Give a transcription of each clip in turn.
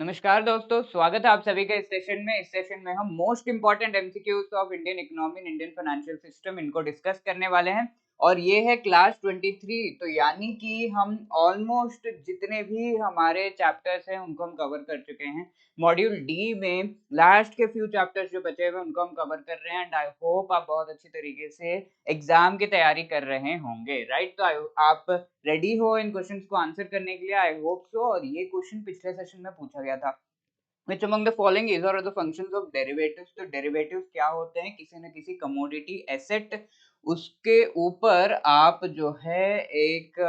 नमस्कार दोस्तों, स्वागत है आप सभी का इस सेशन में। इस सेशन में हम most important MCQs of Indian economy and Indian financial system इनको डिस्कस करने वाले हैं और ये है क्लास 23। तो यानी कि हम ऑलमोस्ट जितने भी हमारे चैप्टर्स हैं उनको हम कवर कर चुके हैं। मॉड्यूल डी में लास्ट के फ्यू चैप्टर्स जो बचे हुए उनको हम कवर कर रहे हैं एंड आई होप आप बहुत अच्छी तरीके से एग्जाम की तैयारी कर रहे होंगे, राइट। तो आप रेडी हो इन क्वेश्चंस को आंसर करने के लिए? I hope so. और ये क्वेश्चन पिछले सेशन में पूछा गया था, which among the following is or are the functions of derivatives? तो derivatives क्या होते हैं? किसी न किसी कमोडिटी एसेट उसके ऊपर आप जो है एक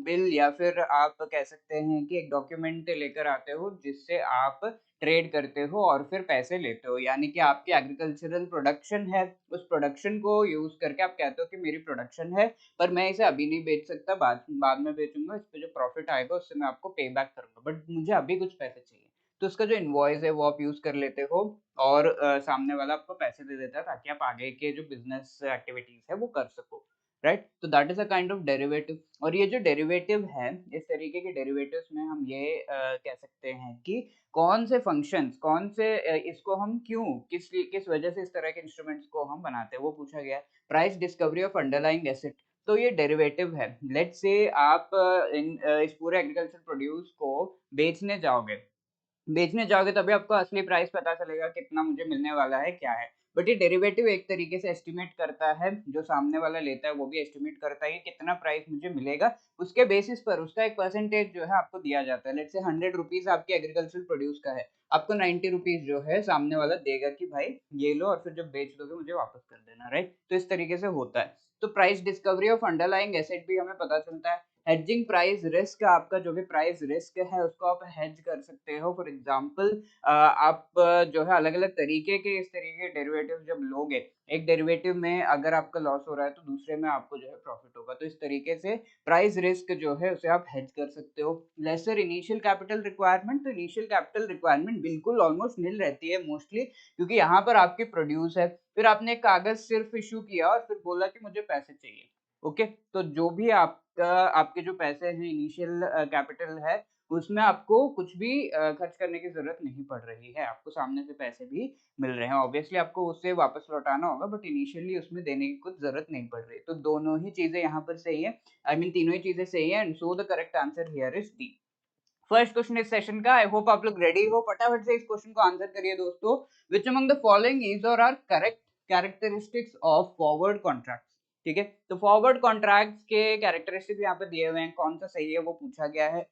बिल या फिर आप कह सकते हैं कि एक डॉक्यूमेंट लेकर आते हो जिससे आप ट्रेड करते हो और फिर पैसे लेते हो। यानी कि आपकी एग्रीकल्चरल प्रोडक्शन है, उस प्रोडक्शन को यूज करके आप कहते हो कि मेरी प्रोडक्शन है पर मैं इसे अभी नहीं बेच सकता, बाद में बेचूंगा, इस पे जो प्रॉफिट आएगा उससे मैं आपको पे बैक करूंगा, बट मुझे अभी कुछ पैसे चाहिए। तो उसका जो इनवॉइस है वो आप यूज कर लेते हो और सामने वाला आपको पैसे दे देता है ताकि आप आगे के जो बिजनेस एक्टिविटीज है वो कर सको, राइट। तो that is a kind of derivative. और ये जो डेरिवेटिव है, इस तरीके के डेरिवेटिव्स में हम ये कह सकते हैं कि कौन से फंक्शंस, कौन से इसको हम क्यों, किस वजह से इस तरह के इंस्ट्रूमेंट्स को हम बनाते हैं वो पूछा गया है। Price discovery of underlying asset, तो ये डेरिवेटिव है। लेट्स से आप इस पूरे एग्रीकल्चर प्रोड्यूस को बेचने जाओगे तभी आपको असली प्राइस पता चलेगा कितना मुझे मिलने वाला है, क्या है। बट ये डेरिवेटिव एक तरीके से एस्टिमेट करता है, जो सामने वाला लेता है वो भी एस्टिमेट करता है कि कितना प्राइस मुझे मिलेगा। उसके बेसिस पर उसका एक परसेंटेज जो है आपको दिया जाता है। लेट्स से 100 रुपीज आपके एग्रीकल्चर प्रोड्यूस का है, आपको 90 रुपीज जो है सामने वाला देगा कि भाई ये लो और फिर जब बेच दोगे मुझे वापस कर देना, राइट। तो इस तरीके से होता है। तो price discovery of underlying asset भी हमें पता चलता है। हेजिंग प्राइस रिस्क, आपका जो भी प्राइस रिस्क है उसको आप हेज कर सकते हो। फॉर एग्जांपल आप जो है अलग अलग तरीके के इस तरीके के डेरिवेटिव जब लोगे, एक डेरिवेटिव में अगर आपका लॉस हो रहा है तो दूसरे में आपको जो है प्रॉफिट होगा। तो इस तरीके से प्राइस रिस्क जो है उसे आप हेज कर सकते हो। लेसर इनिशियल कैपिटल रिक्वायरमेंट, तो इनिशियल कैपिटल रिक्वायरमेंट बिल्कुल ऑलमोस्ट नील रहती है मोस्टली, क्योंकि यहाँ पर आपकी प्रोड्यूस है, फिर आपने एक कागज सिर्फ इशू किया और फिर बोला कि मुझे पैसे चाहिए। ओके, तो जो भी आपका आपके जो पैसे हैं इनिशियल कैपिटल है उसमें आपको कुछ भी खर्च करने की जरूरत नहीं पड़ रही है, आपको सामने से पैसे भी मिल रहे हैं। ऑब्वियसली आपको उससे वापस लौटाना होगा बट इनिशियली उसमें देने की कुछ जरूरत नहीं पड़ रही। तो दोनों ही चीजें यहाँ पर सही है, आई मीन तीनों ही चीजें सही है and so the correct answer here is D. First question इस सेशन का, आई होप आप लोग रेडी हो, फटाफट से इस क्वेश्चन को आंसर करिए दोस्तों। Which among the following is or are correct characteristics of forward contracts? ठीक है, तो फॉरवर्ड कॉन्ट्रैक्ट्स के कैरेक्टरिस्टिक्स यहाँ पे दिए हुए हैं, कौन सा सही है वो पूछा गया है।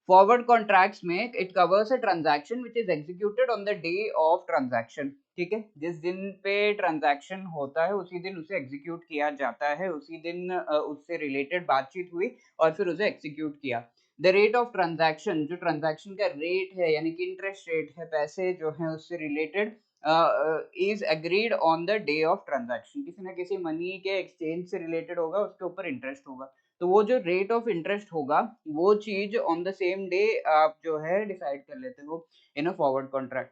फॉरवर्ड कॉन्ट्रैक्ट्स में it covers a transaction which is executed on the day of transaction. ठीक है, जिस दिन पे ट्रांजैक्शन होता है उसी दिन उसे एग्जीक्यूट किया जाता है, उसी दिन उससे रिलेटेड बातचीत हुई और फिर उसे एग्जीक्यूट किया। द रेट ऑफ ट्रांजैक्शन, जो ट्रांजैक्शन का रेट है यानी कि इंटरेस्ट रेट है, पैसे जो है उससे related is agreed on the day of transaction, किसी ना किसी मनी के एक्सचेंज से रिलेटेड होगा, उसके ऊपर इंटरेस्ट होगा। तो वो जो रेट ऑफ इंटरेस्ट होगा वो चीज ऑन द सेम डे आप जो है डिसाइड कर लेते हो in a forward contract.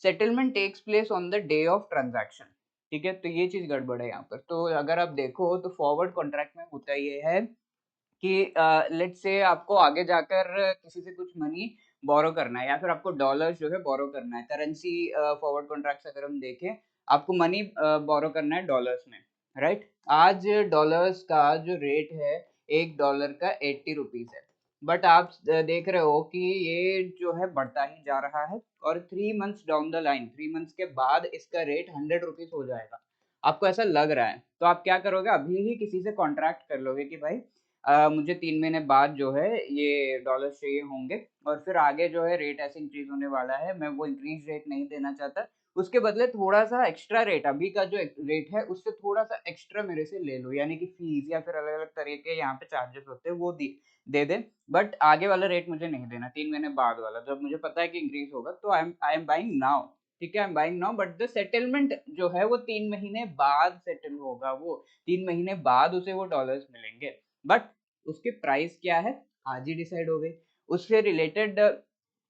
Settlement takes place on the day of transaction. ठीक है, तो ये चीज गड़बड़ है यहाँ पर। तो अगर आप देखो तो फॉरवर्ड कॉन्ट्रैक्ट में होता ये है कि लेट्स से आपको आगे जाकर किसी से कुछ मनी बोरो करना है या फिर आपको डॉलर्स जो है बोरो करना है। करेंसी फॉरवर्ड कॉन्ट्रैक्ट्स अगर हम देखें, आपको मनी बोरो करना है डॉलर्स में, राइट। आज डॉलर्स का जो रेट है, $1 का 80 रुपीज है, बट आप देख रहे हो कि ये जो है बढ़ता ही जा रहा है और 3 months down the line, 3 months के बाद इसका रेट 100 रुपीज हो जाएगा। आपको ऐसा लग रहा है तो आप क्या करोगे, अभी ही किसी से कॉन्ट्रैक्ट कर लोगे कि भाई मुझे 3 महीने बाद जो है ये डॉलर चाहिए होंगे और फिर आगे जो है रेट ऐसे इंक्रीज होने वाला है, मैं वो इंक्रीज रेट नहीं देना चाहता, उसके बदले थोड़ा सा एक्स्ट्रा रेट, अभी का जो रेट है उससे थोड़ा सा एक्स्ट्रा मेरे से ले लो, यानी कि फीस या फिर अलग अलग तरह के यहाँ पे चार्जेस होते हैं वो दे दे, बट आगे वाला रेट मुझे नहीं देना, 3 महीने बाद वाला जब मुझे पता है कि इंक्रीज होगा। तो आई एम बाइंग नाउ, ठीक है, I am buying now, but the settlement जो है वो 3 महीने बाद सेटल होगा, वो 3 महीने बाद उसे वो डॉलर्स मिलेंगे, बट उसकी प्राइस क्या है आज ही डिसाइड हो गई, उससे रिलेटेड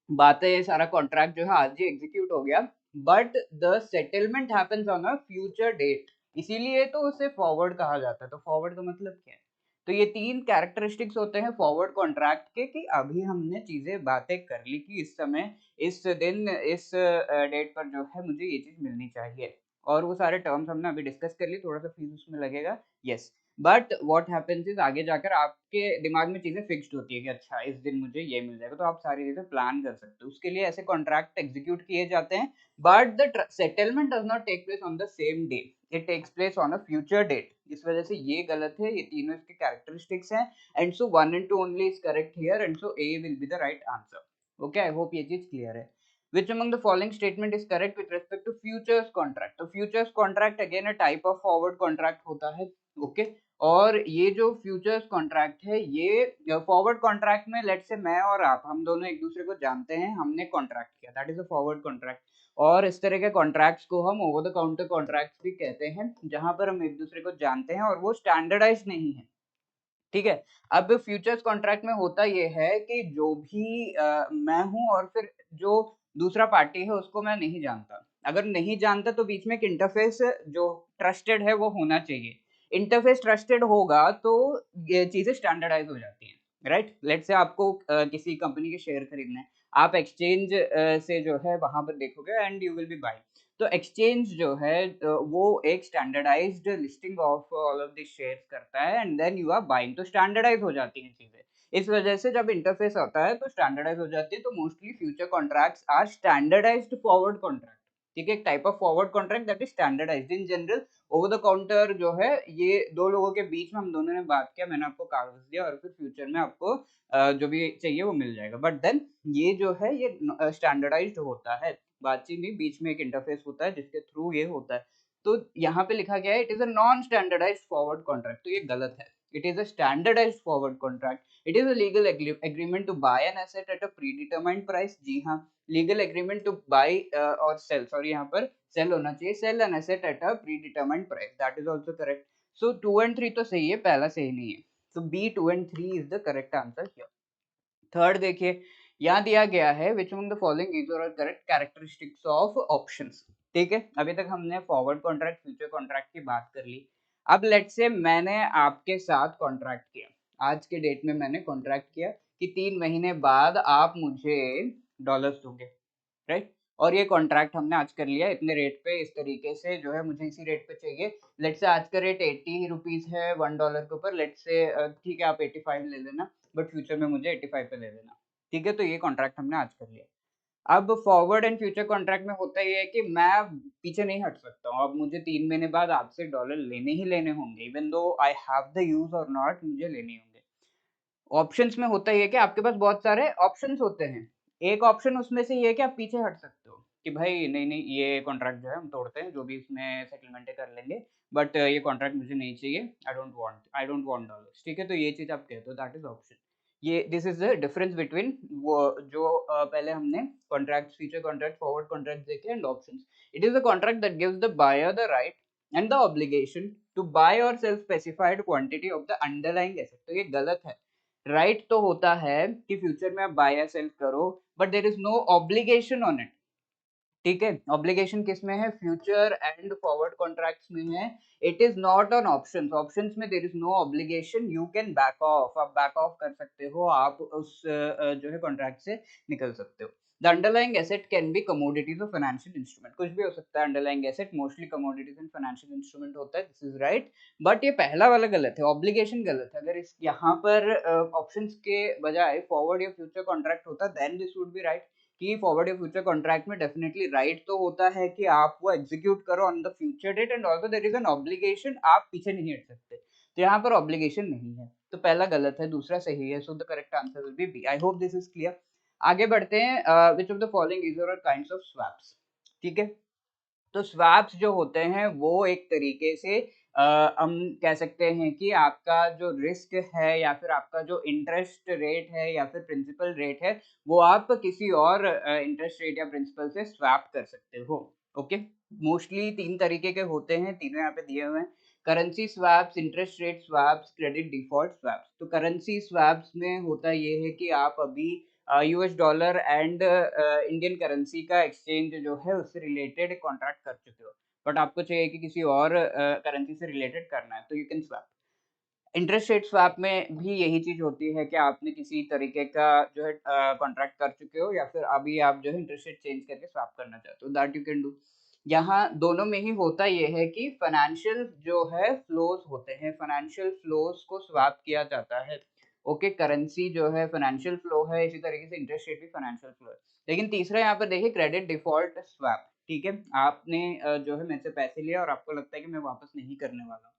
बातें, ये सारा कॉन्ट्रैक्ट जो है आज ही एग्जीक्यूट हो गया, but the settlement happens on a future date, इसीलिए तो उसे फॉरवर्ड कहा जाता है। तो फॉरवर्ड का मतलब क्या है, तो ये 3 कैरेक्टरिस्टिक्स होते हैं फॉरवर्ड कॉन्ट्रैक्ट के कि अभी हमने चीज़ें बातें कर ली कि इस समय, इस दिन, इस डेट पर जो है मुझे ये चीज़ मिलनी चाहिए। और वो सारे टर्म्स हमने अभी डिस्कस कर लिए, थोड़ा-सा फ़ीस उसमें लगेगा, yes. But what happens is आगे जाकर आपके दिमाग में चीज़ें फिक्स्ड होती है कि अच्छा इस दिन मुझे ये मिल जाएगा, तो आप सारी चीज़ें प्लान कर सकते हो। उसके लिए ऐसे कॉन्ट्रैक्ट एग्ज़ीक्यूट किए जाते हैं, but the settlement does not take place on the same day, it takes place on a future date. इस वजह से ये गलत है, ये तीनों इसके कैरेक्टरिस्टिक्स हैं, and so 1 and 2 only is correct here, and so A will be the right answer. Okay, I hope ये चीज़ क्लियर है। Which among the following statement is correct with respect to futures contract? तो futures contract again a type of forward contract होता है, okay. और ये जो futures contract है, ये फॉरवर्ड कॉन्ट्रैक्ट में लेट्स से मैं और आप, हम दोनों एक दूसरे को जानते हैं, हमने कॉन्ट्रैक्ट किया, that is a forward contract. और इस तरह के कॉन्ट्रैक्ट्स को हम ओवर द काउंटर कॉन्ट्रैक्ट्स भी कहते हैं, जहां पर हम एक दूसरे को जानते हैं और वो स्टैंडर्डाइज नहीं है, ठीक है। अब फ्यूचर्स कॉन्ट्रैक्ट में होता ये है कि जो भी मैं हूँ और फिर जो दूसरा पार्टी है उसको मैं नहीं जानता। अगर नहीं जानता तो बीच में एक इंटरफेस जो ट्रस्टेड है वो होना चाहिए। इंटरफेस ट्रस्टेड होगा तो ये चीज़ें स्टैंडर्डाइज़ हो जाती हैं, राइट? लेट्स से आपको किसी कंपनी के शेयर खरीदने हैं। आप एक्सचेंज से जो है वहाँ पर देखोगे and you will be buying. तो एक्सचेंज जो है वो एक standardized listing of all of the shares करता है and then you are buying, तो स्टैंडर्डाइज हो जाती हैं चीजें। इस वजह से जब इंटरफेस आता है तो स्टैंडर्डाइज हो जाती है, तो mostly future contracts are standardized forward contract. ठीक है, एक type of forward contract that is standardized in general. Over the counter जो है ये दो लोगों के बीच में हम दोनों ने बात किया, मैंने आपको कागज दिया और फिर फ्यूचर में आपको जो भी चाहिए वो मिल जाएगा, बट देन ये जो है ये स्टैंडर्डाइज्ड होता है। बातचीत नहीं, बीच में एक इंटरफेस होता है जिसके थ्रू ये होता है। तो यहाँ पे लिखा गया है it is a non standardized forward contract, तो ये गलत है। It is a standardized forward contract. It is a legal agreement to buy an asset at a predetermined price. जी हाँ, legal agreement to buy or sell, sorry यहाँ पर sell होना चाहिए, sell an asset at a predetermined price, that is also correct. So 2 and 3 तो सही है, पहला सही नहीं है। So B 2 and 3 is the correct answer here. Third देखिए, यहाँ दिया गया है विच अमंग द फॉलोइंग इज और करेक्ट कैरेक्टरिस्टिक्स ऑफ ऑप्शंस। ठीक है, अभी तक हमने फॉरवर्ड कॉन्ट्रैक्ट, फ्यूचर कॉन्ट्रैक्ट की बात कर ली। अब लेट्स से मैंने आपके साथ कॉन्ट्रैक्ट किया, आज के डेट में मैंने कॉन्ट्रैक्ट किया कि 3 महीने बाद आप मुझे डॉलर्स दोगे, राइट? और ये कॉन्ट्रैक्ट हमने आज कर लिया इतने रेट पे, इस तरीके से जो है मुझे इसी रेट पे चाहिए। लेट्स से आज का रेट 80 रुपीज है $1 के ऊपर, लेट्स से ठीक है आप 85 ले लेना, बट फ्यूचर में मुझे 85 पे ले लेना। ठीक है, तो ये कॉन्ट्रैक्ट हमने आज कर लिया। अब फॉरवर्ड एंड फ्यूचर कॉन्ट्रैक्ट में होता ये है कि मैं अब पीछे नहीं हट सकता हूँ, अब मुझे 3 महीने बाद आपसे डॉलर लेने ही लेने होंगे, even though I have the use और नॉट, मुझे लेने होंगे। ऑप्शंस में होता ये है कि आपके पास बहुत सारे ऑप्शंस होते हैं। एक ऑप्शन उसमें से ये है कि आप पीछे हट सकते हो कि भाई नहीं ये कॉन्ट्रैक्ट जो है हम तोड़ते हैं, जो भी इसमें सेटलमेंट कर लेंगे, बट ये कॉन्ट्रैक्ट मुझे नहीं चाहिए, आई डोंट वांट डॉलर्स। ठीक है, तो ये चीज आप कहते हो, दैट इज ऑप्शन। ये this is the difference between वो जो पहले हमने contract, future contract, forward contract देखे and options. It is the contract that gives the buyer the right and the obligation to buy or sell specified quantity of the underlying asset. तो ये गलत है। Right तो होता है कि future में आप बाय या सेल करो, but there is no obligation on it. ठीक है, ऑब्लिगेशन किस में है? फ्यूचर एंड फॉरवर्ड कॉन्ट्रैक्ट्स में है। It is not on options. Options में there is no obligation, you can back off, आप बैक ऑफ कर सकते हो, आप उस जो है कॉन्ट्रैक्ट से निकल सकते हो। The underlying asset can be commodities और फाइनेंशियल इंस्ट्रूमेंट, कुछ भी हो सकता है underlying asset, mostly commodities and financial instrument होता है, दिस इज राइट। बट ये पहला वाला गलत है, ऑब्लिगेशन गलत है। अगर इस यहाँ पर ऑप्शंस के बजाय फॉरवर्ड या फ्यूचर कॉन्ट्रैक्ट होता then this would be right, कि फॉरवर्ड या फ्यूचर कॉन्ट्रैक्ट में डेफिनेटली राइट तो होता है कि आप वो एग्जीक्यूट करो on the future date, and also there is an obligation, आप पीछे नहीं हट सकते। तो यहाँ पर ऑब्लिगेशन नहीं है, तो पहला गलत है, दूसरा सही है। So the correct answer will be B. I hope this is clear. आगे बढ़ते हैं, which of the following is और काइंड्स ऑफ स्वैप्स। ठीक है, तो स्वैप्स जो होते हैं वो एक तरीके से हम कह सकते हैं कि आपका जो रिस्क है या फिर आपका जो इंटरेस्ट रेट है या फिर प्रिंसिपल रेट है, वो आप किसी और इंटरेस्ट रेट या प्रिंसिपल से स्वैप कर सकते हो। ओके, मोस्टली 3 तरीके के होते हैं, तीनों यहाँ पे दिए हुए हैं। Currency swaps, interest rate swaps, credit default swaps. तो करेंसी स्वैप्स में होता ये है कि आप अभी US dollar and Indian currency का एक्सचेंज जो है उससे रिलेटेड कॉन्ट्रैक्ट कर चुके हो, बट आपको चाहिए कि किसी और करेंसी से रिलेटेड करना है, तो you can swap. Interest rate swap में भी यही चीज़ होती है कि आपने किसी तरीके का जो है कॉन्ट्रैक्ट कर चुके हो या फिर अभी आप जो है इंटरेस्ट रेट चेंज करके स्वैप करना चाहते हो, दैट यू कैन डू। यहाँ दोनों में ही होता ये है कि फाइनेंशियल जो है फ्लोज होते हैं, फाइनेंशियल फ्लोज को स्वैप किया जाता है। ओके, करेंसी जो है फाइनेंशियल फ्लो है, इसी तरीके से इंटरेस्ट रेट भी फाइनेंशियल फ्लो है। लेकिन तीसरा यहाँ पर देखिए क्रेडिट डिफॉल्ट स्वैप, ठीक है? आपने जो है मेरे से पैसे लिए और आपको लगता है कि मैं वापस नहीं करने वाला हूँ।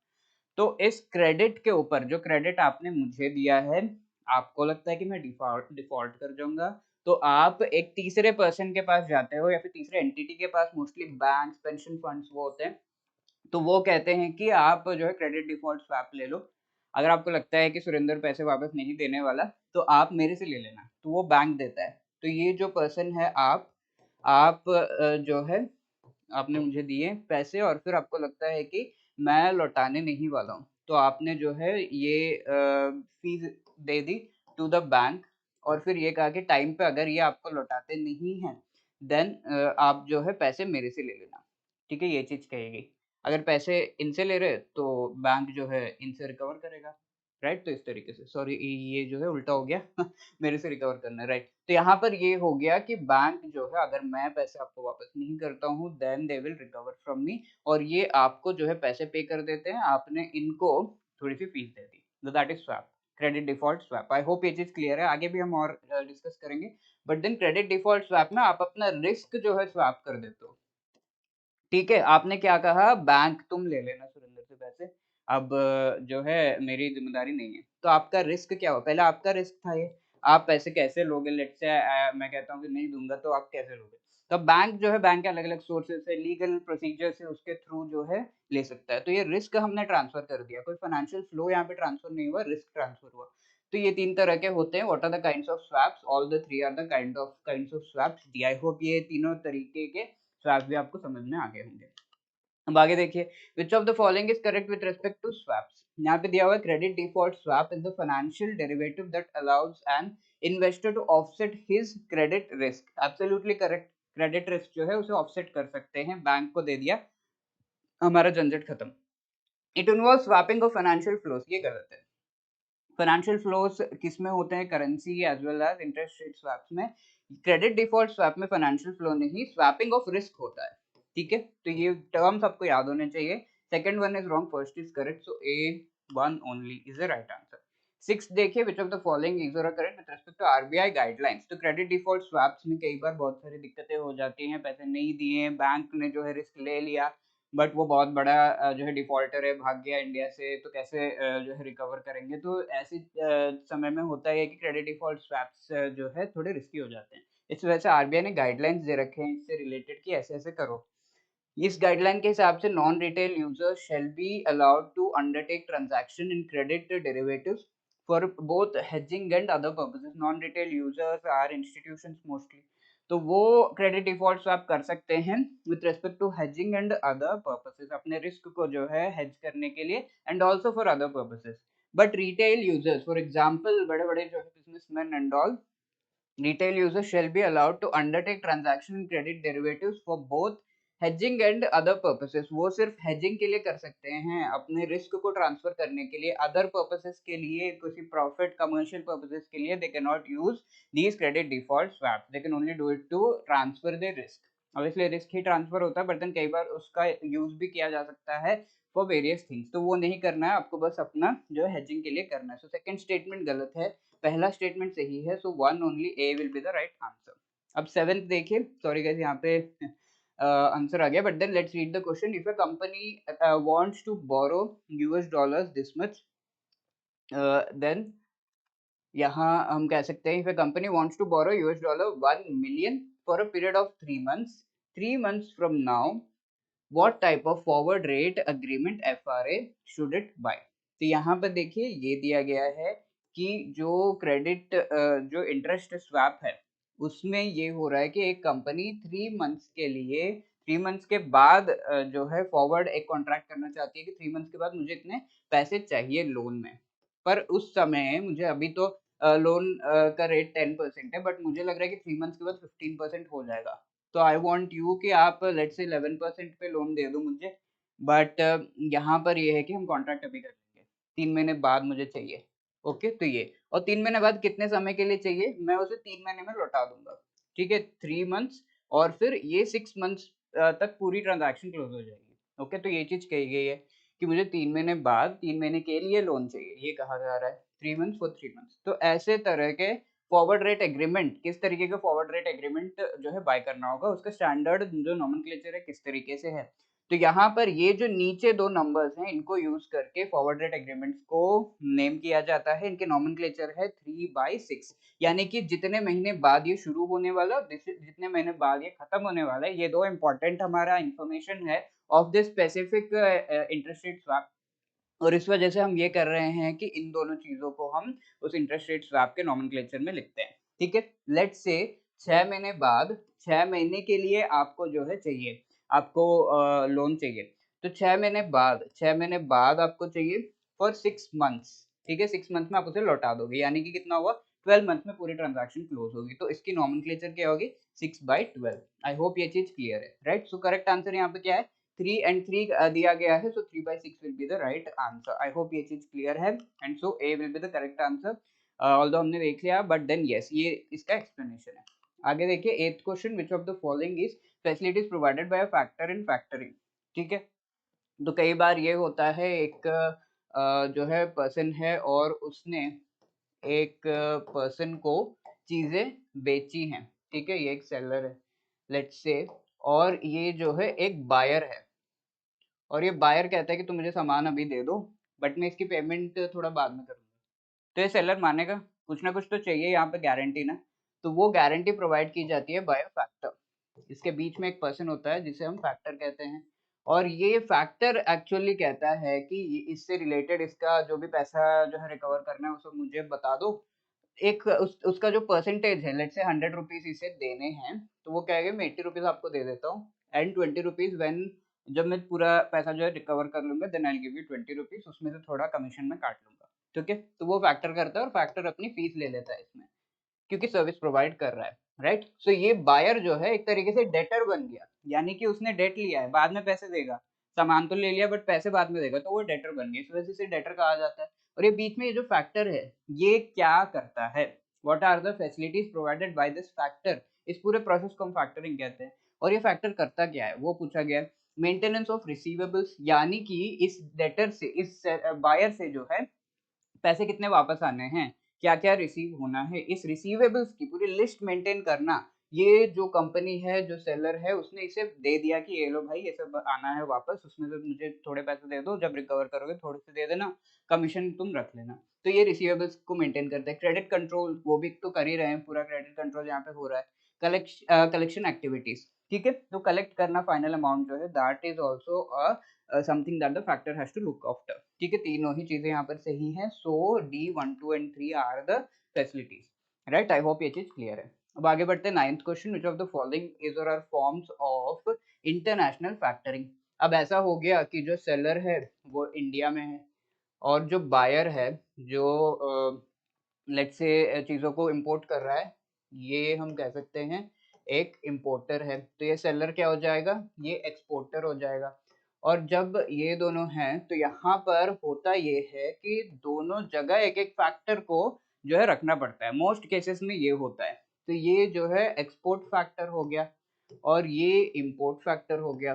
तो इस क्रेडिट के ऊपर जो क्रेडिट आपने मुझे दिया है, आपको लगता है कि मैं डिफ़ॉल्ट डिफ़ॉल्ट कर जाऊँगा, तो आप एक तीसरे पर्सन के पास जाते हो या फिर तीसरे एंटिटी के पास, मोस्टली बैंक्स, पेंशन फंड्स वो होते हैं, तो वो कहते हैं कि आप जो है क्रेडिट डिफ़ॉल्ट स्वैप ले लो। अगर आपको लगता है कि सुरेंद्र पैसे वापस नहीं देने वाला, तो आप मेरे से ले लेना, तो वो बैंक देता है। तो ये जो पर्सन है आप जो है आपने मुझे दिए पैसे और फिर आपको लगता है कि मैं लौटाने नहीं वाला हूँ। तो आपने जो है ये फ़ीस दे दी टू द बैंक और फिर ये कहा कि टाइम पे अगर ये आपको लौटाते नहीं हैं, देन आप जो है पैसे मेरे से ले लेना। ठीक है? ये चीज़ कहेगी। अगर पैसे इनसे ले रहे तो बैंक जो है इनसे रिकवर करेगा। राइट? तो इस तरीके से सॉरी ये जो है उल्टा हो गया मेरे से रिकवर करना है, राइट। तो यहाँ पर ये हो गया कि बैंक जो है अगर मैं पैसे आपको वापस नहीं करता हूँ then they will recover from me और ये आपको जो है पैसे पे कर देते हैं, आपने इनको थोड़ी-सी फीस दे दी। तो that is swap, credit default swap. I hope ये चीज़ क्लियर है, आगे भी हम और डिस्कस करेंगे। But then credit default swap में आप अपना रिस्क जो है स्वैप कर देते हो। ठीक है, आपने क्या कहा बैंक तुम ले लेना सुरेंद्र से पैसे, अब जो है मेरी ज़िम्मेदारी नहीं है। तो आपका रिस्क क्या हुआ? पहले आपका रिस्क था ये, आप पैसे कैसे लोगे? लेट्स से मैं कहता हूँ कि नहीं दूँगा तो आप कैसे लोगे? तो बैंक जो है बैंक के अलग-अलग सोर्सेज़ से, लीगल प्रोसीजर से उसके थ्रू जो है ले सकता है। तो ये रिस्क हमने ट्रांसफ़र कर दिया, कोई फाइनेंशियल फ्लो यहाँ पे ट्रांसफ़र नहीं हुआ, रिस्क ट्रांसफ़र हुआ। तो ये 3 तरह के होते हैं, what are the kinds of swaps? All the 3 are the kinds of swaps. I hope ये तीनों तरीके के स्वैप भी आपको समझ में आ गए होंगे। अब आगे देखिए, which of the following is correct with respect to swaps? यहाँ पे दिया हुआ है credit default swap is the financial derivative that allows an investor to offset his credit risk. Absolutely correct. Credit risk जो है उसे ऑफसेट कर सकते हैं, बैंक को दे दिया, हमारा झंझट खत्म। It involve swapping of financial flows, ये गलत है। फाइनेंशियल फ्लोज किस में होते हैं? Currency as well as interest rate swaps में। क्रेडिट डिफॉल्ट स्वैप में फाइनेंशियल फ्लो नहीं, स्वैपिंग ऑफ रिस्क होता है। ठीक है, तो ये टर्म्स आपको याद होने चाहिए। Second one is wrong, first is correct, so A one only is the right answer. Six देखिए, which of the following is correct with respect to RBI guidelines? तो क्रेडिट डिफॉल्ट स्वैप्स में कई बार बहुत सारी दिक्कतें हो जाती हैं, पैसे नहीं दिए, बैंक ने जो है रिस्क ले लिया, बट वो बहुत बड़ा जो है डिफ़ॉल्टर है, भाग गया इंडिया से, तो कैसे जो है रिकवर करेंगे? तो ऐसे समय में होता है कि क्रेडिट डिफ़ॉल्ट स्वैप्स जो है थोड़े रिस्की हो जाते हैं। इस वजह से आरबीआई ने गाइडलाइंस दे रखे हैं इससे रिलेटेड कि ऐसे-ऐसे करो। इस गाइडलाइन के हिसाब से non retail users shall be allowed to undertake transaction in credit derivatives for both hedging and other purposes. Non retail users are institutions mostly, तो वो क्रेडिट डिफॉल्ट स्वैप कर सकते हैं with respect to hedging and other purposes, अपने risk को जो है hedge करने के लिए and also for other purposes. But retail users, for example बड़े-बड़े जो है businessman and all, retail users shall be allowed to undertake transaction in credit derivatives for both hedging and other purposes। वो सिर्फ hedging के लिए कर सकते हैं, अपने रिस्क को ट्रांसफर करने के लिए, अदर पर्पसेस के लिए, किसी प्रॉफिट कमर्शियल पर्पसेस के लिए they cannot use these credit default swaps, they can only do it to transfer their risk। Obviously risk he transfer होता है, बट देन कई बार उसका यूज भी किया जा सकता है फॉर वेरियस थिंग्स, तो वो नहीं करना है आपको, बस अपना जो है हेजिंग के लिए करना है। सो सेकंड स्टेटमेंट गलत है, पहला स्टेटमेंट सही है, so one only A will be the right answer. अब सेवेंथ देखिए, सॉरी गाइस यहाँ पे आंसर आ गया, but then let's read the question. If a company wants to borrow US dollars this much, then यहाँ हम कह सकते हैं if a company wants to borrow US dollar 1 million for a period of 3 months from now, what type of forward rate agreement FRA should it by? तो यहाँ पर देखिए ये दिया गया है कि जो क्रेडिट जो इंटरेस्ट स्वैप है उसमें ये हो रहा है कि एक कंपनी 3 मंथ्स के लिए 3 मंथ्स के बाद जो है फॉरवर्ड एक कॉन्ट्रैक्ट करना चाहती है कि 3 मंथ्स के बाद मुझे इतने पैसे चाहिए लोन में, पर उस समय मुझे अभी तो लोन का रेट 10% है, बट मुझे लग रहा है कि 3 मंथ्स के बाद 15% हो जाएगा, तो आई वांट यू कि आप लेट्स से 11% पे लोन दे दो मुझे, बट यहाँ पर ये है कि हम कॉन्ट्रैक्ट अभी कर लेंगे। 3 महीने बाद मुझे चाहिए। ओके, तो ये और 3 महीने बाद कितने समय के लिए चाहिए, मैं उसे 3 महीने में लौटा दूँगा। ठीक है, 3 मंथ्स और फिर ये 6 मंथ्स तक पूरी ट्रांज़ैक्शन क्लोज़ हो जाएगी। ओके, तो ये चीज़ कही गई है कि मुझे 3 महीने बाद 3 महीने के लिए लोन चाहिए, ये कहा जा रहा है। 3 मंथ्स फॉर 3 मंथ्स। तो ऐसे तरह के फॉरवर्ड रेट एग्रीमेंट, किस तरीके का फॉरवर्ड रेट एग्रीमेंट जो है बाय करना होगा, उसका स्टैंडर्ड जो नोमेनक्लेचर है किस तरीके से है। तो यहाँ पर ये जो नीचे 2 नंबर्स हैं, इनको यूज़ करके फॉरवर्ड रेट एग्रीमेंट्स को नेम किया जाता है। इनके नोमेनक्लेचर है 3/6, यानी कि जितने महीने बाद ये शुरू होने वाला और जितने महीने बाद ये खत्म होने वाला है, ये 2 इम्पोर्टेंट हमारा इन्फॉर्मेशन है of the specific interest rate swap. और इस वजह से हम ये कर रहे हैं कि इन दोनों चीज़ों को हम उस इंटरेस्ट रेट स्वैप के नोमेनक्लेचर में लिखते हैं। ठीक है? लेट्स से 6 महीने बाद 6 महीने के लिए आपको जो है चाहिए, आपको लोन चाहिए। तो 6 महीने बाद आपको चाहिए फॉर 6 मंथ्स। ठीक है? 6 मंथ में आप उसे लौटा दोगे, यानी कि कितना हुआ 12 मंथ में पूरी ट्रांज़ैक्शन क्लोज़ होगी। तो इसकी नोमेनक्लेचर क्या होगी 6/12। आई होप ये चीज़ क्लियर है, राइट? सो करेक्ट आंसर यहाँ पे क्या है 3 and 3 दिया गया है, so 3/6 will be the right answer. I hope ये चीज क्लियर है and so A will be the correct answer. Although हमने देख लिया but then yes ये इसका explanation है। आगे देखिए 8th question, which of the following is facilities provided by a factor in factoring। ठीक है, तो कई बार ये होता है एक जो है पर्सन है और उसने एक पर्सन को चीजें बेची हैं। ठीक है, ये एक सेलर है लेट्स से, और ये जो है एक बायर है, और ये बायर कहता है कि तुम मुझे सामान अभी दे दो बट मैं इसकी पेमेंट थोड़ा बाद में करूँगा। तो ये सेलर मानेगा, कुछ ना कुछ तो चाहिए यहाँ पे गारंटी ना। तो वो गारंटी प्रोवाइड की जाती है बाय फैक्टर। इसके बीच में एक पर्सन होता है जिसे हम फैक्टर कहते हैं, और ये फैक्टर एक्चुअली कहता है कि इससे रिलेटेड इसका जो भी पैसा जो है रिकवर करना है उसे मुझे बता दो। एक उसका जो परसेंटेज है, लेट्स से 100 रुपीज़ इसे देने हैं, तो वो कहेगा मैं 80 रुपीज़ आपको दे देता हूँ एंड 20 रुपीज़ व्हेन जब मैं पूरा पैसा जो है रिकवर कर लूँगा then I will give you 20 rupees, उसमें से थोड़ा कमीशन मैं काट लूँगा। ठीक है? तो वो फैक्टर करता है और फैक्टर अपनी फीस ले लेता है इसमें, क्योंकि सर्विस प्रोवाइड कर रहा है, राइट? सो ये बायर जो है एक तरीके से डेटर बन गया, यानी कि उसने डेट लिया है, बाद में पैसे देगा। सामान तो ले लिया बट पैसे बाद में देगा, तो वो डेटर बन गया, इस वजह से इसे डेटर कहा जाता है। और ये बीच में ये जो फैक्टर है, ये क्या करता है? What are the facilities provided by this factor? इस पूरे प्रोसेस को हम फैक्टरिंग कहते हैं। और ये फैक्टर करता क्या है वो पूछा गया है। मेंटेनेंस ऑफ रिसीवेबल्स, यानी कि इस डेटर से, इस बायर से जो है पैसे कितने वापस आने हैं, क्या-क्या रिसीव होना है, इस रिसीवेबल्स की पूरी लिस्ट मेंटेन करना। ये जो कंपनी है, जो सेलर है, उसने इसे दे दिया कि ये लो भाई ये सब आना है वापस, उसमें से मुझे थोड़े पैसे दे दो, जब रिकवर करोगे थोड़े से दे देना, कमीशन तुम रख लेना। तो ये रिसीवेबल्स को मेंटेन करते हैं। क्रेडिट कंट्रोल वो भी तो कर ही रहे हैं, पूरा क्रेडिट कंट्रोल यहाँ पे हो रहा है। कलेक्शन एक्टिविटीज, ठीक है? तो कलेक्ट करना फाइनल अमाउंट जो है that is also something that the factor has to look after. ठीक है, तीनों ही चीजें यहाँ पर सही हैं। So D 1 2 and 3 are the facilities, right? I hope ये चीज क्लियर है। अब आगे बढ़ते हैं 9th question, which of the following is or are forms of international factoring. अब ऐसा हो गया कि जो सेलर है वो इंडिया में है, और जो बायर है जो लेट्स से चीज़ों को इंपोर्ट कर रहा है, ये हम कह सकते हैं एक इंपोर्टर है। तो ये सेलर क्या हो जाएगा, ये एक्सपोर्टर हो जाएगा। और जब ये दोनों हैं तो यहाँ पर होता ये है कि दोनों जगह एक एक फैक्टर को जो है रखना पड़ता है, मोस्ट केसेस में ये होता है। तो ये जो है एक्सपोर्ट फैक्टर हो गया और ये इंपोर्ट फैक्टर हो गया,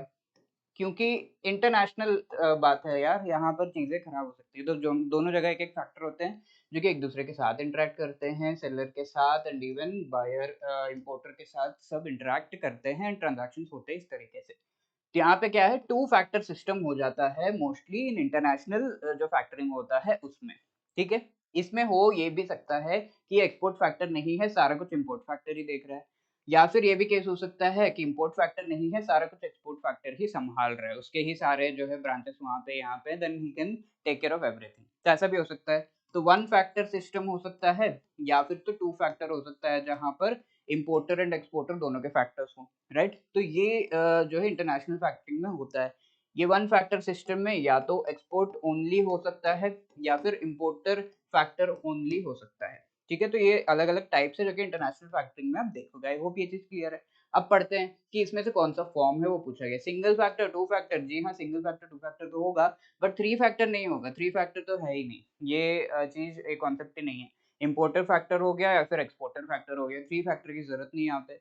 क्योंकि इंटरनेशनल बात है यार, यहाँ पर चीज़ें खराब हो सकती है। तो जो दोनों जगह एक-एक फैक्टर होते हैं, जो कि एक-दूसरे के साथ इंटरैक्ट करते हैं, सेलर के साथ एंड इवन बायर इंपोर्टर के साथ सब इंटरैक्ट करते हैं, ट्रांज़ैक्शंस होते हैं इस तरीके से। तो यहाँ पे क्या है, 2 फैक्टर सिस्टम हो जाता है मोस्टली इन इंटरनेशनल जो फैक्टरिंग होता है उसमें, ठीक है? इसमें हो ये भी सकता है कि एक्सपोर्ट फैक्टर नहीं है, सारा कुछ इंपोर्ट फैक्टर ही देख रहा है। या फिर ये भी केस हो सकता है कि इंपोर्ट फैक्टर नहीं है, सारा कुछ एक्सपोर्ट फैक्टर ही सँभाल रहा है, उसके ही सारे जो है ब्रांचेस वहाँ पे यहाँ पे, then he can take care of everything. तो ऐसा भी हो सकता है। तो 1 फैक्टर सिस्टम हो सकता है, या फिर तो 2 फैक्टर हो सकता है जहाँ पर इंपोर्टर एंड एक्सपोर्टर दोनों के फैक्टर्स हों, राइट? तो ये जो है इंटरनेशनल फैक्टरिंग में होता है। ये 1 फैक्टर सिस्टम में या तो एक्सपोर्ट ओनली हो सकता है या फिर इंपोर्टर फैक्टर ओनली हो सकता है। ठीक है? तो ये अलग-अलग टाइप्स है जो कि इंटरनेशनल फैक्टरिंग में आप देखोगे। आई होप ये चीज़ क्लियर है। अब पढ़ते हैं कि इसमें से कौन सा फॉर्म है वो पूछा गया। सिंगल फैक्टर, टू फैक्टर, जी हाँ सिंगल फैक्टर टू फैक्टर तो होगा, बट थ्री फैक्टर नहीं होगा। थ्री फैक्टर तो है ही नहीं, ये चीज एक कॉन्सेप्ट ही नहीं है। इम्पोर्टर फैक्टर हो गया या फिर एक्सपोर्टर फैक्टर हो गया, थ्री फैक्टर की जरूरत नहीं है यहाँ पे।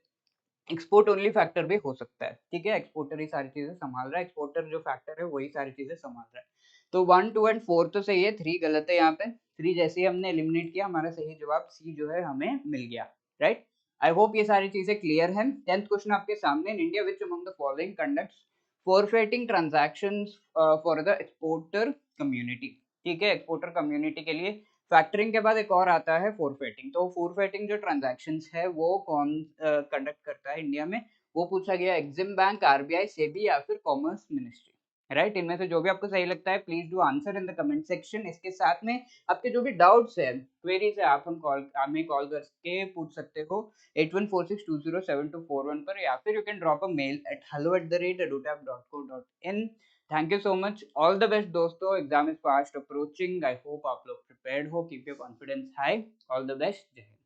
एक्सपोर्ट ओनली फैक्टर भी हो सकता है, ठीक है, एक्सपोर्टर ही सारी चीजें संभाल रहा है, एक्सपोर्टर जो फैक्टर है वही सारी चीजें संभाल रहा है। तो 1, 2 एंड 4 तो सही है, 3 गलत है यहाँ पे। 3 जैसे ही हमने एलिमिनेट किया, हमारा सही जवाब सी जो है हमें मिल गया, राइट। आई होप ये सारी चीजें क्लियर है। 10th क्वेश्चन आपके सामने, in India which among the following conducts forfaiting transactions for the exporter community, ठीक है, एक्सपोर्टर कम्युनिटी के लिए फैक्टरिंग के बाद एक और आता है फोरफेटिंग। तो फोरफेटिंग जो ट्रांजैक्शंस है वो कौन कंडक्ट करता है इंडिया में, वो पूछा गया। एग्जिम बैंक, आरबीआई, सेबी या फिर कॉमर्स मिनिस्ट्री, राइट। इनमें से जो भी आपको सही लगता है please do answer in the comment section. इसके साथ में आपके जो भी डाउट्स है, क्वेरीज है, आप हमें कॉल करके पूछ सकते हो 8146207241 पर, या फिर you can drop a mail at hello@edutap.co.in। Thank you so much, all the best दोस्तों, exam is fast approaching. I hope आप लोग प्रिपेयर्ड हो, keep your confidence high, all the best, जय हिंद।